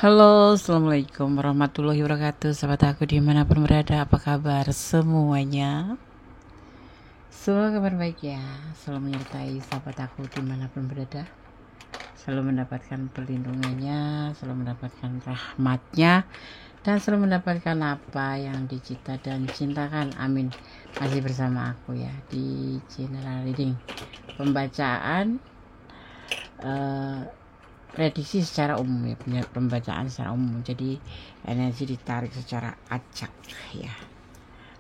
Halo, assalamualaikum warahmatullahi wabarakatuh. Sahabat aku dimanapun berada, apa kabar semuanya? Semoga kabar baik ya. Selalu menyertai sahabat aku dimanapun berada, selalu mendapatkan perlindungannya, selalu mendapatkan rahmatnya, dan selalu mendapatkan apa yang dicita dan cintakan. Amin. Masih bersama aku ya di General Reading, pembacaan prediksi secara umum ya, pembacaan secara umum. Jadi energi ditarik secara acak ya.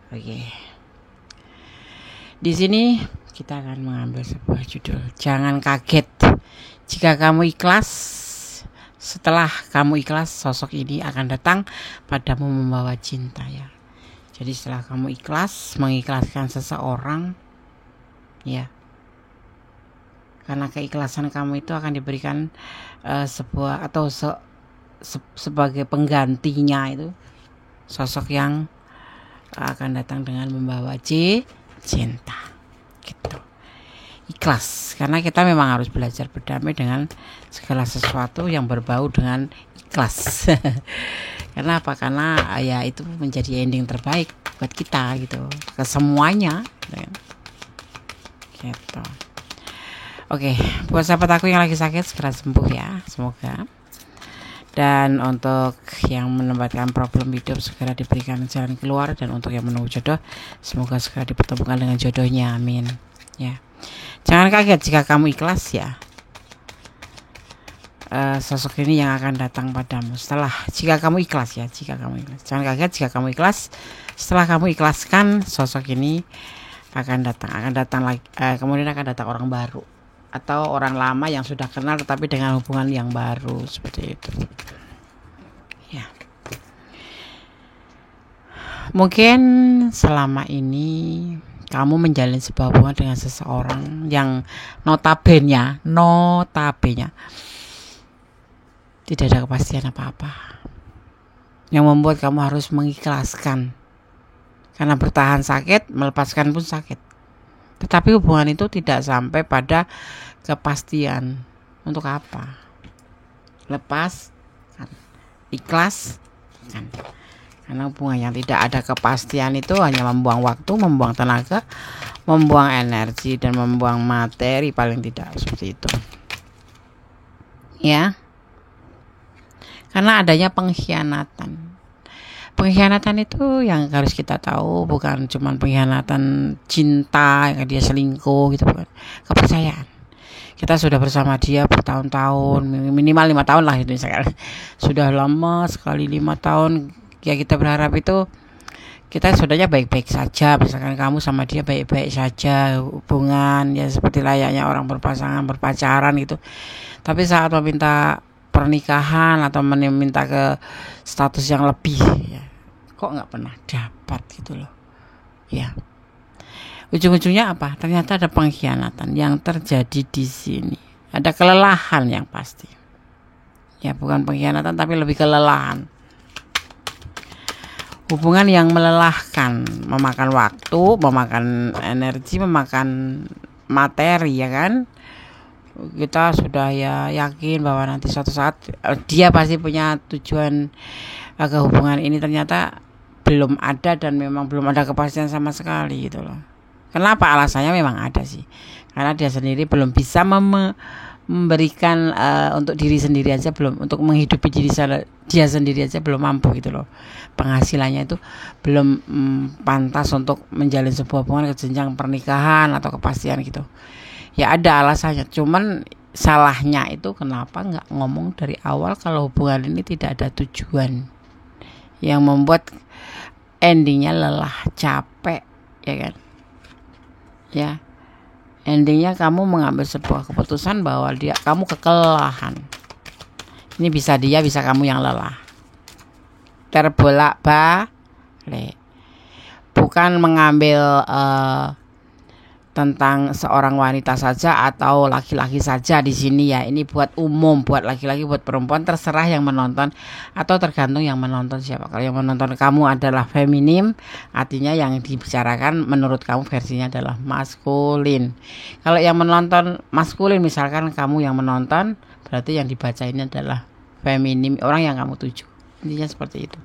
Oke. Di sini kita akan mengambil sebuah judul. Jangan kaget jika kamu ikhlas. Setelah kamu ikhlas, sosok ini akan datang padamu membawa cinta ya. Jadi setelah kamu ikhlas, mengikhlaskan seseorang ya, karena keikhlasan kamu itu akan diberikan sebuah atau sebagai penggantinya itu sosok yang akan datang dengan membawa cinta gitu. Ikhlas, karena kita memang harus belajar berdamai dengan segala sesuatu yang berbau dengan ikhlas. Karena apa? Karena ya itu menjadi ending terbaik buat kita gitu, ke semuanya gitu. Oke, buat sahabat aku yang lagi sakit segera sembuh ya, semoga. Dan untuk yang menempatkan problem hidup segera diberikan jalan keluar, dan untuk yang menunggu jodoh semoga segera dipertemukan dengan jodohnya, amin. Ya, jangan kaget jika kamu ikhlas ya. Sosok ini yang akan datang padamu jika kamu ikhlas ya, jika kamu ikhlas. Jangan kaget jika kamu ikhlas. Setelah kamu ikhlaskan, sosok ini akan datang lagi. Kemudian akan datang orang baru atau orang lama yang sudah kenal tetapi dengan hubungan yang baru, seperti itu ya. Mungkin selama ini kamu menjalin sebuah hubungan dengan seseorang yang notabene tidak ada kepastian apa-apa, yang membuat kamu harus mengikhlaskan. Karena bertahan sakit, melepaskan pun sakit. Tetapi hubungan itu tidak sampai pada kepastian. Untuk apa? Lepas kan, ikhlas kan. Karena hubungan yang tidak ada kepastian itu hanya membuang waktu, membuang tenaga, membuang energi, dan membuang materi, paling tidak seperti itu ya. Karena adanya pengkhianatan. Pengkhianatan itu yang harus kita tahu bukan cuma pengkhianatan cinta yang dia selingkuh gitu, bukan. Kepercayaan. Kita sudah bersama dia bertahun-tahun, minimal 5 tahun lah itu misalkan. Sudah lama sekali 5 tahun. Ya kita berharap itu kita sudahnya baik-baik saja. Misalkan kamu sama dia baik-baik saja, hubungan ya seperti layaknya orang berpasangan, berpacaran gitu. Tapi saat meminta pernikahan atau meminta ke status yang lebih ya, kok nggak pernah dapat gitu loh ya. Ujung-ujungnya apa? Ternyata ada pengkhianatan yang terjadi di sini. Ada kelelahan yang pasti ya, bukan pengkhianatan tapi lebih kelelahan. Hubungan yang melelahkan, memakan waktu, memakan energi, memakan materi ya kan. Kita sudah ya yakin bahwa nanti suatu saat dia pasti punya tujuan ke hubungan ini, ternyata belum ada dan memang belum ada kepastian sama sekali gitu loh. Kenapa? Alasannya memang ada sih, karena dia sendiri belum bisa memberikan untuk diri sendiri aja, belum, untuk menghidupi dia sendiri aja belum mampu gitu loh. Penghasilannya itu belum pantas untuk menjalin sebuah hubungan ke jenjang pernikahan atau kepastian gitu. Ya ada alasannya, cuman salahnya itu kenapa nggak ngomong dari awal kalau hubungan ini tidak ada tujuan, yang membuat endingnya lelah, capek ya kan ya. Endingnya kamu mengambil sebuah keputusan bahwa kamu kekelelahan. Ini bisa dia, bisa kamu yang lelah, terbolak-balik. Bukan mengambil tentang seorang wanita saja atau laki-laki saja di sini ya. Ini buat umum, buat laki-laki, buat perempuan, terserah yang menonton atau tergantung yang menonton siapa. Kalau yang menonton kamu adalah feminim, artinya yang dibicarakan menurut kamu versinya adalah maskulin. Kalau yang menonton maskulin, misalkan kamu yang menonton, berarti yang dibaca ini adalah feminim orang yang kamu tuju. Intinya seperti itu.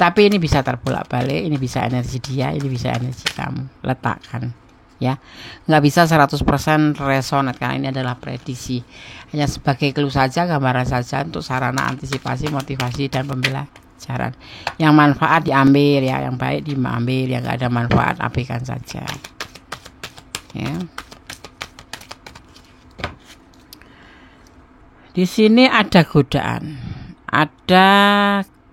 Tapi ini bisa terbolak-balik, ini bisa energi dia, ini bisa energi kamu. Letakkan, ya. Nggak bisa 100% resonate karena ini adalah prediksi. Hanya sebagai clue saja, gambaran saja untuk sarana antisipasi, motivasi dan pembelajaran. Yang manfaat diambil ya, yang baik diambil, yang nggak ada manfaat abaikan saja. Ya. Di sini ada godaan, ada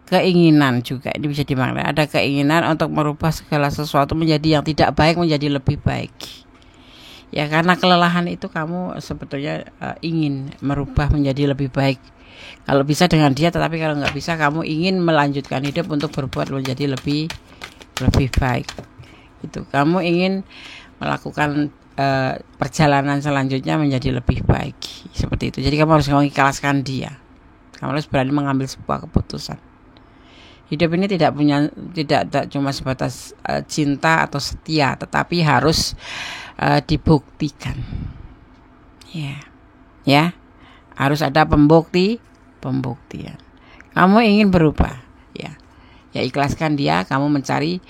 keinginan juga, ini bisa dimaknai ada keinginan untuk merubah segala sesuatu menjadi yang tidak baik menjadi lebih baik. Ya karena kelelahan itu kamu sebetulnya ingin merubah menjadi lebih baik. Kalau bisa dengan dia, tetapi kalau nggak bisa kamu ingin melanjutkan hidup untuk berbuat menjadi lebih baik. Itu kamu ingin melakukan perjalanan selanjutnya menjadi lebih baik seperti itu. Jadi kamu harus mengikhlaskan dia. Kamu harus berani mengambil sebuah keputusan. Hidup ini tidak cuma sebatas cinta atau setia, tetapi harus dibuktikan. Ya, harus ada pembuktian. Kamu ingin berubah, ya ikhlaskan dia. Kamu mencari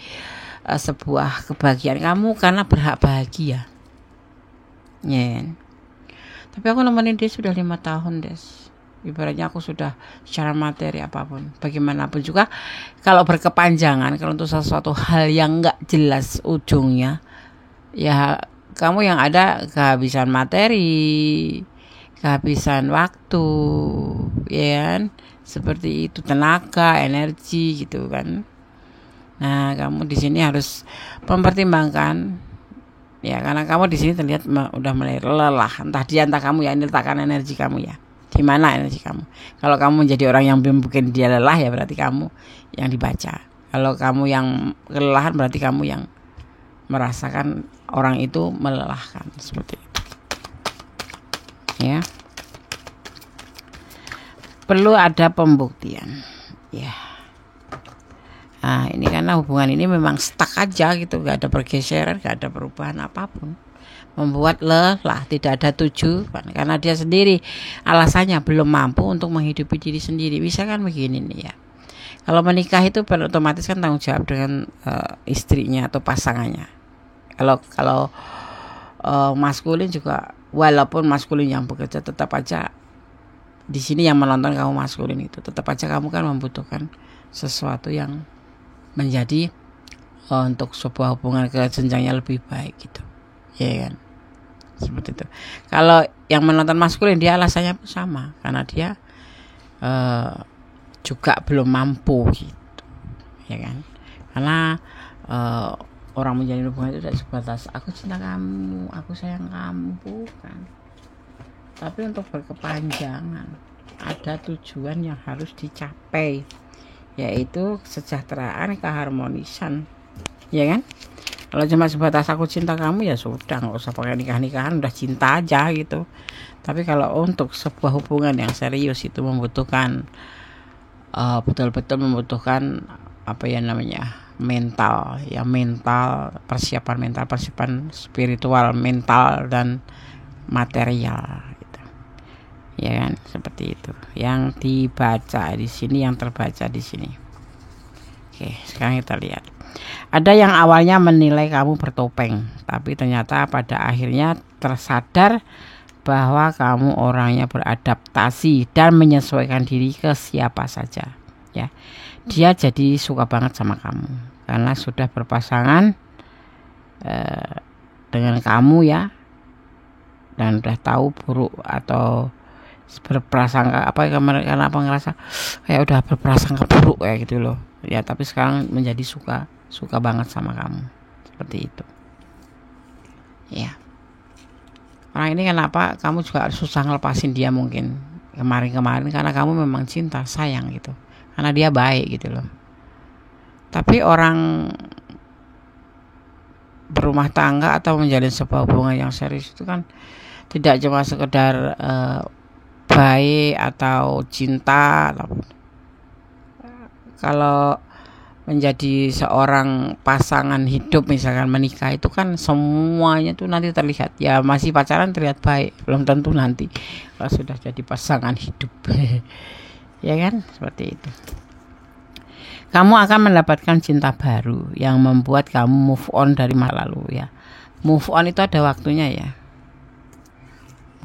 sebuah kebahagiaan kamu karena berhak bahagia. Ya. Tapi aku nemenin dia sudah 5 tahun, Des. Ibaratnya aku sudah secara materi apapun, bagaimanapun juga kalau berkepanjangan, kalau untuk sesuatu hal yang nggak jelas ujungnya, ya kamu yang ada kehabisan materi, kehabisan waktu, ya kan? Seperti itu, tenaga, energi gitu kan. Nah, kamu di sini harus mempertimbangkan, ya karena kamu di sini terlihat udah mulai lelah, entah dia entah kamu ya, ini letakkan energi kamu ya. Di mana energi kamu? Kalau kamu menjadi orang yang bikin dia lelah, ya berarti kamu yang dibaca. Kalau kamu yang kelelahan, berarti kamu yang merasakan orang itu melelahkan, seperti itu. Ya. Perlu ada pembuktian. Ya. Nah, ini karena hubungan ini memang stuck aja gitu, gak ada pergeseran, gak ada perubahan apapun. Membuat lelah, tidak ada tujuan karena dia sendiri alasannya belum mampu untuk menghidupi diri sendiri. Bisa kan begini nih ya. Kalau menikah itu otomatis kan tanggung jawab dengan istrinya atau pasangannya. Kalau maskulin juga, walaupun maskulin yang bekerja, tetap aja di sini yang menonton kamu maskulin itu, tetap aja kamu kan membutuhkan sesuatu yang menjadi untuk sebuah hubungan ke jenjangnya lebih baik gitu, ya kan? Seperti itu. Kalau yang menonton maskulin, dia alasannya sama karena dia juga belum mampu gitu, ya kan? Karena orang menjalin hubungan itu tidak sebatas aku cinta kamu, aku sayang kamu, bukan. Tapi untuk berkepanjangan ada tujuan yang harus dicapai, yaitu kesejahteraan, keharmonisan, ya kan? Kalau cuma sebatas aku cinta kamu, ya sudah, nggak usah pakai nikah-nikahan, udah cinta aja gitu. Tapi kalau untuk sebuah hubungan yang serius itu membutuhkan betul-betul membutuhkan apa ya namanya, mental, persiapan spiritual, mental dan material gitu. Ya kan, seperti itu. Yang dibaca di sini, yang terbaca di sini. Oke, sekarang kita lihat. Ada yang awalnya menilai kamu bertopeng, tapi ternyata pada akhirnya tersadar bahwa kamu orangnya beradaptasi dan menyesuaikan diri ke siapa saja. Ya, dia jadi suka banget sama kamu karena sudah berpasangan dengan kamu ya, dan udah tahu buruk atau berprasangka karena ngerasa kayak udah berprasangka buruk kayak gitu loh. Ya, tapi sekarang menjadi suka banget sama kamu, seperti itu. Ya. Orang ini kenapa kamu juga susah ngelepasin dia mungkin kemarin karena kamu memang cinta, sayang gitu. Karena dia baik gitu loh. Tapi orang berumah tangga atau menjalin sebuah hubungan yang serius itu kan tidak cuma sekedar baik atau cinta. Kalau menjadi seorang pasangan hidup, misalkan menikah, itu kan semuanya tuh nanti terlihat. Ya masih pacaran terlihat baik, belum tentu nanti kalau sudah jadi pasangan hidup. ya kan, seperti itu. Kamu akan mendapatkan cinta baru yang membuat kamu move on dari masa lalu ya. Move on itu ada waktunya ya.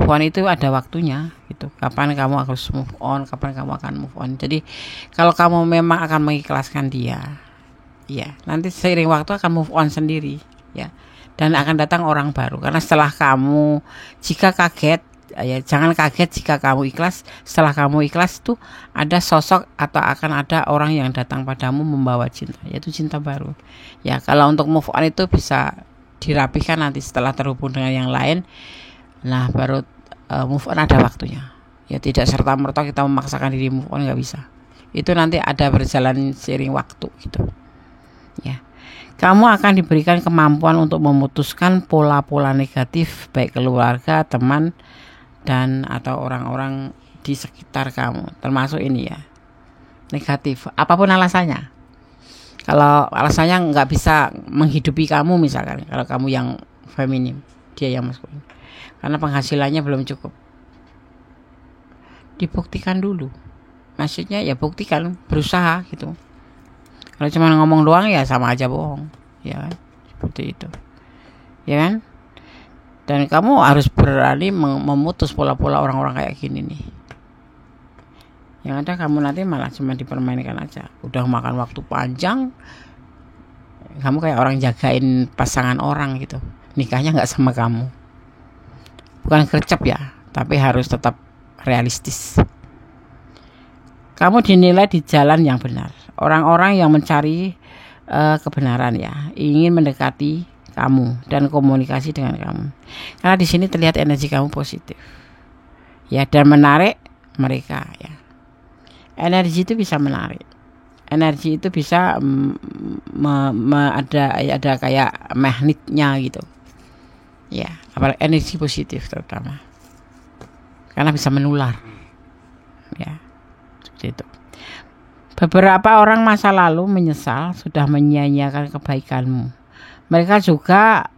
Move on itu ada waktunya gitu. Kapan kamu harus move on, kapan kamu akan move on. Jadi kalau kamu memang akan mengikhlaskan dia, ya nanti seiring waktu akan move on sendiri ya. Dan akan datang orang baru. Karena setelah kamu, jika kaget, ya jangan kaget jika kamu ikhlas. Setelah kamu ikhlas tuh ada sosok atau akan ada orang yang datang padamu membawa cinta, yaitu cinta baru. Ya kalau untuk move on itu bisa dirapihkan nanti setelah terhubung dengan yang lain. Nah baru move on ada waktunya. Ya tidak serta merta kita memaksakan diri move on, nggak bisa. Itu nanti ada berjalan seiring waktu gitu. Ya. Kamu akan diberikan kemampuan untuk memutuskan pola-pola negatif baik keluarga, teman, dan atau orang-orang di sekitar kamu, termasuk ini ya, negatif, apapun alasannya. Kalau alasannya nggak bisa menghidupi kamu misalkan, kalau kamu yang feminim, dia yang maskulin, karena penghasilannya belum cukup, dibuktikan dulu. Maksudnya ya buktikan, berusaha gitu. Kalau cuma ngomong doang ya sama aja bohong, ya kan? Seperti itu, ya kan? Dan kamu harus berani memutus pola-pola orang-orang kayak gini nih. Yang ada kamu nanti malah cuma dipermainkan aja. Udah makan waktu panjang, kamu kayak orang jagain pasangan orang gitu. Nikahnya nggak sama kamu. Bukan gercep ya, tapi harus tetap realistis. Kamu dinilai di jalan yang benar. Orang-orang yang mencari kebenaran ya, ingin mendekati kamu dan komunikasi dengan kamu. Karena di sini terlihat energi kamu positif. Ya, dan menarik mereka ya. Energi itu bisa menarik. Energi itu bisa ada kayak magnetnya gitu. Ya, apalagi energi positif terutama. Karena bisa menular. Ya. Seperti itu. Beberapa orang masa lalu menyesal sudah menyia-nyiakan kebaikanmu. Mereka juga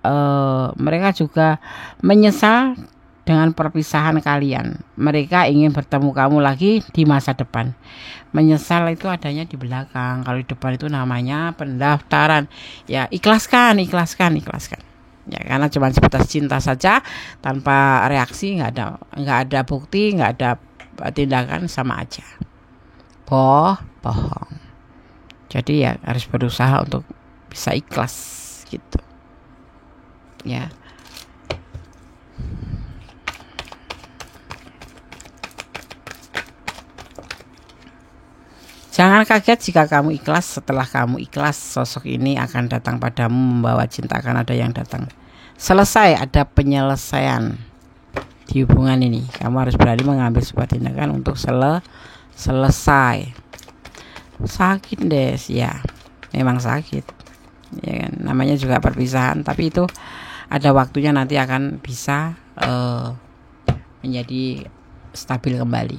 menyesal dengan perpisahan kalian. Mereka ingin bertemu kamu lagi di masa depan. Menyesal itu adanya di belakang. Kalau di depan itu namanya pendaftaran. Ya ikhlaskan. Ya karena cuma sebatas cinta saja tanpa reaksi, nggak ada bukti, nggak ada tindakan, sama aja. Bohong. Jadi ya harus berusaha untuk bisa ikhlas gitu. Ya. Jangan kaget jika kamu ikhlas. Setelah kamu ikhlas, sosok ini akan datang padamu membawa cinta, akan ada yang datang. Selesai, ada penyelesaian di hubungan ini. Kamu harus berani mengambil sebuah tindakan untuk selesai. Sakit deh ya, memang sakit ya kan, namanya juga perpisahan, tapi itu ada waktunya, nanti akan bisa menjadi stabil kembali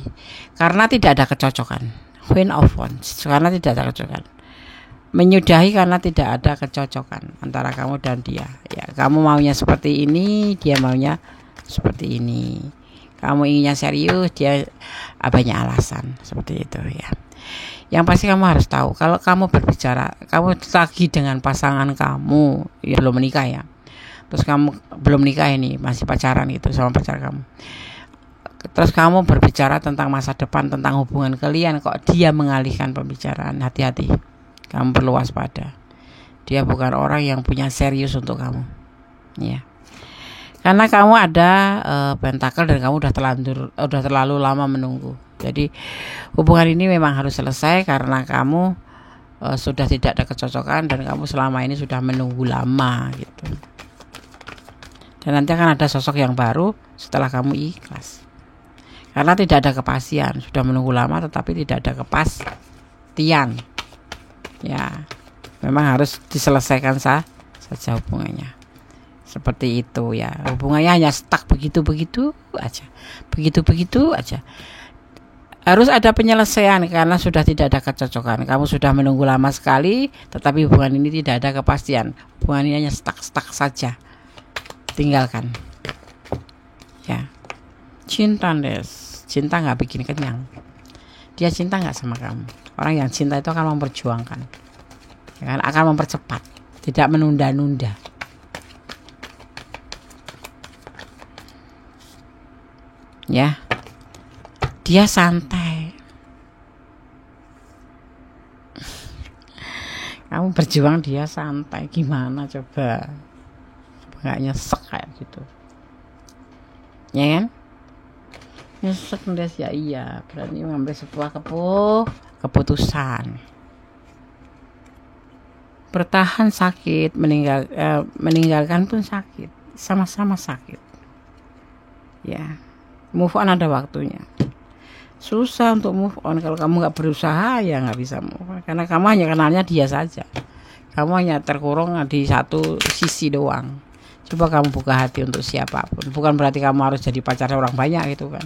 karena tidak ada kecocokan. Queen of Wands, karena tidak ada kecocokan. Menyudahi karena tidak ada kecocokan antara kamu dan dia ya. Kamu maunya seperti ini, dia maunya seperti ini. Kamu inginnya serius, dia banyak alasan, seperti itu ya. Yang pasti kamu harus tahu, kalau kamu berbicara, kamu lagi dengan pasangan kamu, ya belum menikah ya. Terus kamu belum nikah ini, masih pacaran gitu sama pacar kamu. Terus kamu berbicara tentang masa depan, tentang hubungan kalian, kok dia mengalihkan pembicaraan, hati-hati. Kamu perlu waspada. Dia bukan orang yang punya serius untuk kamu. Ya. Karena kamu ada pentakel dan kamu udah terlalu lama menunggu. Jadi hubungan ini memang harus selesai karena kamu sudah tidak ada kecocokan dan kamu selama ini sudah menunggu lama gitu. Dan nanti akan ada sosok yang baru setelah kamu ikhlas. Karena tidak ada kepastian, sudah menunggu lama tetapi tidak ada kepastian. Ya, memang harus diselesaikan saja hubungannya. Seperti itu ya. Hubungannya hanya stuck begitu-begitu aja. Begitu-begitu aja. Harus ada penyelesaian karena sudah tidak ada kecocokan. Kamu sudah menunggu lama sekali, tetapi hubungan ini tidak ada kepastian. Hubungan ini hanya stuck saja. Tinggalkan. Ya. Cinta nggak bikin kenyang. Dia cinta nggak sama kamu? Orang yang cinta itu akan memperjuangkan, ya kan? Akan mempercepat, tidak menunda-nunda. Ya, dia santai. Kamu berjuang, dia santai. Gimana coba? Nggak nyesek kayak gitu, ya kan? Nyesek dia ya, iya, berani mengambil sebuah keputusan. Bertahan sakit, meninggalkan pun sakit, sama-sama sakit. Ya, move on ada waktunya. Susah untuk move on kalau kamu nggak berusaha, ya nggak bisa move on. Karena kamu hanya kenalnya dia saja. Kamu hanya terkurung di satu sisi doang. Coba kamu buka hati untuk siapapun. Bukan berarti kamu harus jadi pacar orang banyak gitu kan.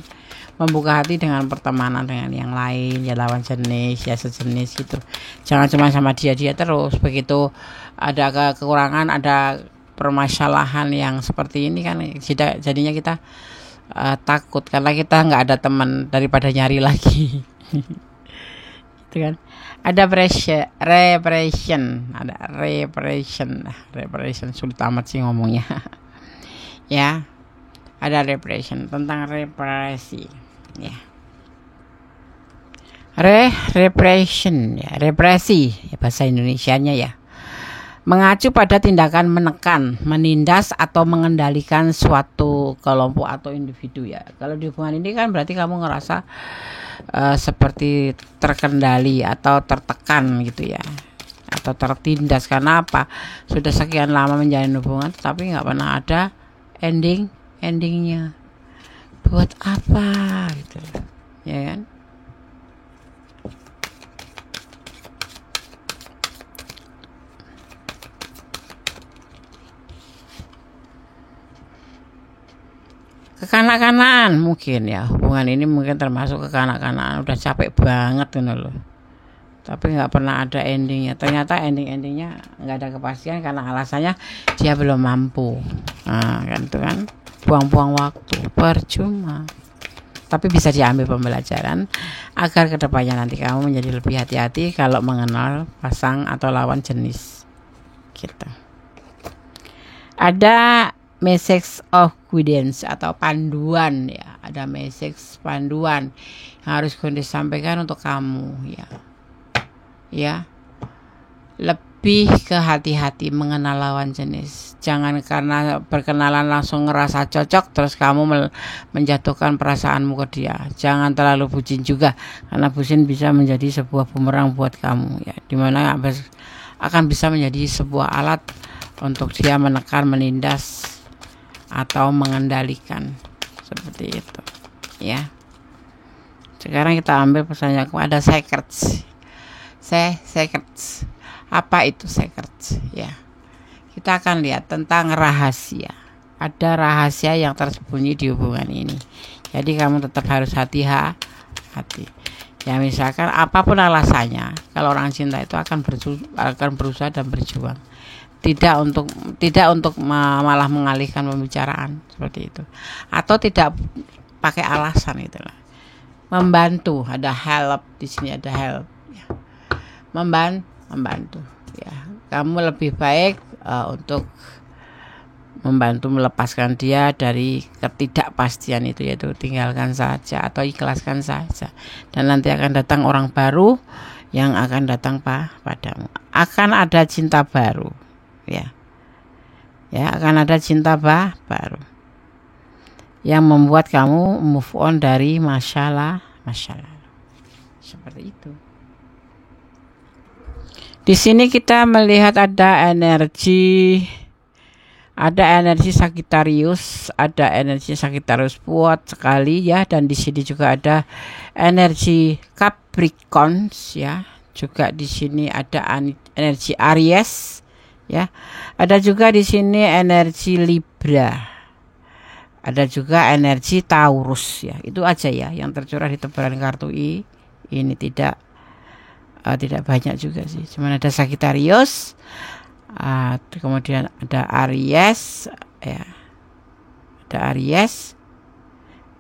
Membuka hati dengan pertemanan dengan yang lain, ya lawan jenis, ya sejenis gitu. Jangan cuma sama dia terus. Begitu ada kekurangan, ada permasalahan yang seperti ini kan, jadinya kita takut karena kita nggak ada teman daripada nyari lagi. Gitu kan. Ada repression sulit amat sih ngomongnya. Ya, ada repression, tentang represi. Ya, repression, ya, represi ya, bahasa Indonesianya ya, mengacu pada tindakan menekan, menindas atau mengendalikan suatu kelompok atau individu ya. Kalau di hubungan ini kan berarti kamu ngerasa seperti terkendali atau tertekan gitu ya, atau tertindas. Karena apa? Sudah sekian lama menjalin hubungan tapi nggak pernah ada endingnya. Buat apa gitu, ya kan? Kekanak-kanakan mungkin ya, hubungan ini mungkin termasuk kekanak-kanakan, udah capek banget gitu loh, tapi nggak pernah ada endingnya. Ternyata endingnya nggak ada kepastian karena alasannya dia belum mampu. Nah kan itu kan, buang-buang waktu, percuma. Tapi bisa diambil pembelajaran agar kedepannya nanti kamu menjadi lebih hati-hati kalau mengenal pasang atau lawan jenis gitu. Ada message of guidance atau panduan ya, ada message panduan yang harus disampaikan untuk kamu ya, lebih ke hati-hati mengenal lawan jenis. Jangan karena berkenalan langsung ngerasa cocok terus kamu menjatuhkan perasaanmu ke dia. Jangan terlalu bucin juga, karena bucin bisa menjadi sebuah bumerang buat kamu ya, dimana akan bisa menjadi sebuah alat untuk dia menekan, menindas atau mengendalikan seperti itu ya. Sekarang kita ambil pesannya kepada secrets. Secrets, apa itu secrets ya? Kita akan lihat tentang rahasia. Ada rahasia yang tersembunyi di hubungan ini, jadi kamu tetap harus hati-hati ya. Misalkan apapun alasannya, kalau orang cinta itu akan berusaha dan berjuang, tidak untuk malah mengalihkan pembicaraan seperti itu, atau tidak pakai alasan itulah. Membantu, ada help di sini, ada help ya. Membantu ya. Kamu lebih baik untuk membantu melepaskan dia dari ketidakpastian itu, yaitu tinggalkan saja atau ikhlaskan saja, dan nanti akan datang orang baru yang akan datang padamu. Akan ada cinta baru ya, akan ada cinta baru yang membuat kamu move on dari masalah seperti itu. Di sini kita melihat ada energi Sagittarius, kuat sekali ya, dan di sini juga ada energi Capricorn ya, juga di sini ada energi Aries ya, ada juga di sini energi Libra, ada juga energi Taurus ya. Itu aja ya yang tercurah di tebaran kartu ini, tidak banyak juga sih, cuman ada Sagittarius, kemudian ada Aries ya,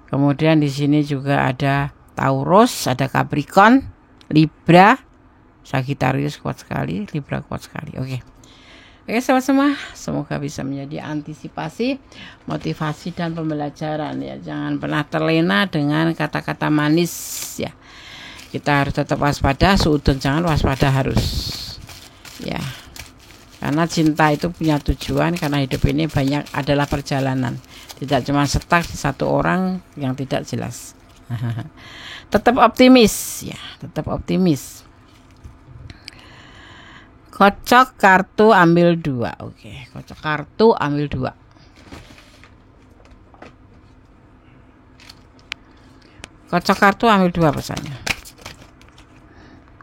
kemudian di sini juga ada Taurus, ada Capricorn, Libra, Sagittarius kuat sekali, Libra kuat sekali. Oke, sahabat semua, semoga bisa menjadi antisipasi, motivasi dan pembelajaran ya. Jangan pernah terlena dengan kata-kata manis ya. Kita harus tetap waspada, suudon jangan, waspada harus ya. Karena cinta itu punya tujuan, karena hidup ini banyak adalah perjalanan. Tidak cuma stuck di satu orang yang tidak jelas. Tetap optimis ya, tetap optimis. Kocok kartu ambil 2. Oke, kocok kartu ambil 2. Kocok kartu ambil 2 pesannya.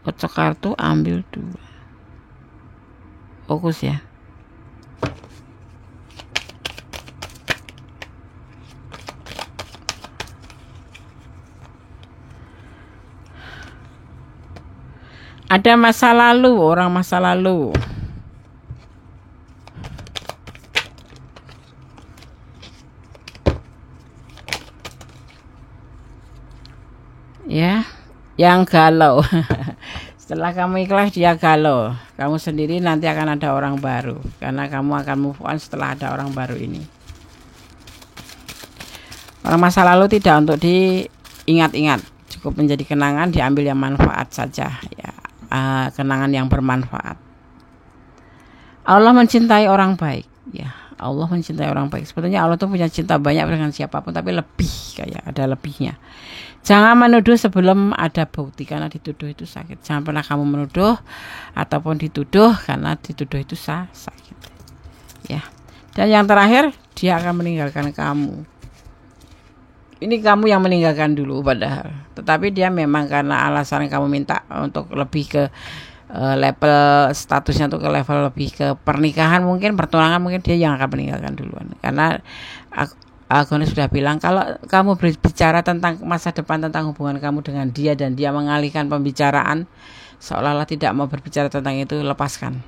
Kocok kartu ambil 2. Fokus ya. Ada masa lalu, orang masa lalu. Ya, yang galau. Setelah kamu ikhlas dia galau. Kamu sendiri nanti akan ada orang baru. Karena kamu akan move on setelah ada orang baru ini. Orang masa lalu tidak untuk diingat-ingat. Cukup menjadi kenangan, diambil yang manfaat saja. Ya, kenangan yang bermanfaat. Allah mencintai orang baik. Ya, Allah mencintai orang baik. Sebetulnya Allah tuh punya cinta banyak dengan siapapun, tapi lebih kayak ada lebihnya. Jangan menuduh sebelum ada bukti, karena dituduh itu sakit. Jangan pernah kamu menuduh ataupun dituduh, karena dituduh itu sakit. Ya. Dan yang terakhir, dia akan meninggalkan kamu. Ini kamu yang meninggalkan dulu padahal. Tetapi dia memang karena alasan kamu minta untuk lebih ke level statusnya, untuk ke level lebih ke pernikahan mungkin, pertunangan mungkin, dia yang akan meninggalkan duluan. Karena Agonis sudah bilang, kalau kamu berbicara tentang masa depan, tentang hubungan kamu dengan dia, dan dia mengalihkan pembicaraan seolah-olah tidak mau berbicara tentang itu, lepaskan.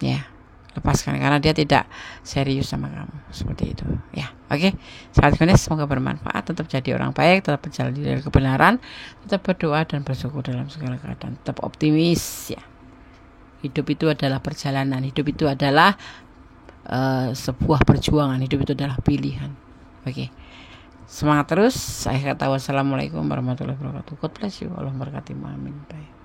Ya, lepaskan, karena dia tidak serius sama kamu. Seperti itu ya. Oke, sahabat Agonis, semoga bermanfaat. Tetap jadi orang baik, tetap berjalan di dalam kebenaran, tetap berdoa dan bersyukur dalam segala keadaan, tetap optimis ya. Hidup itu adalah perjalanan, hidup itu adalah sebuah perjuangan, hidup itu adalah pilihan. Oke, semangat terus. Saya kata wassalamualaikum warahmatullahi wabarakatuh. God bless you. Allah memberkati. Amin. Bye.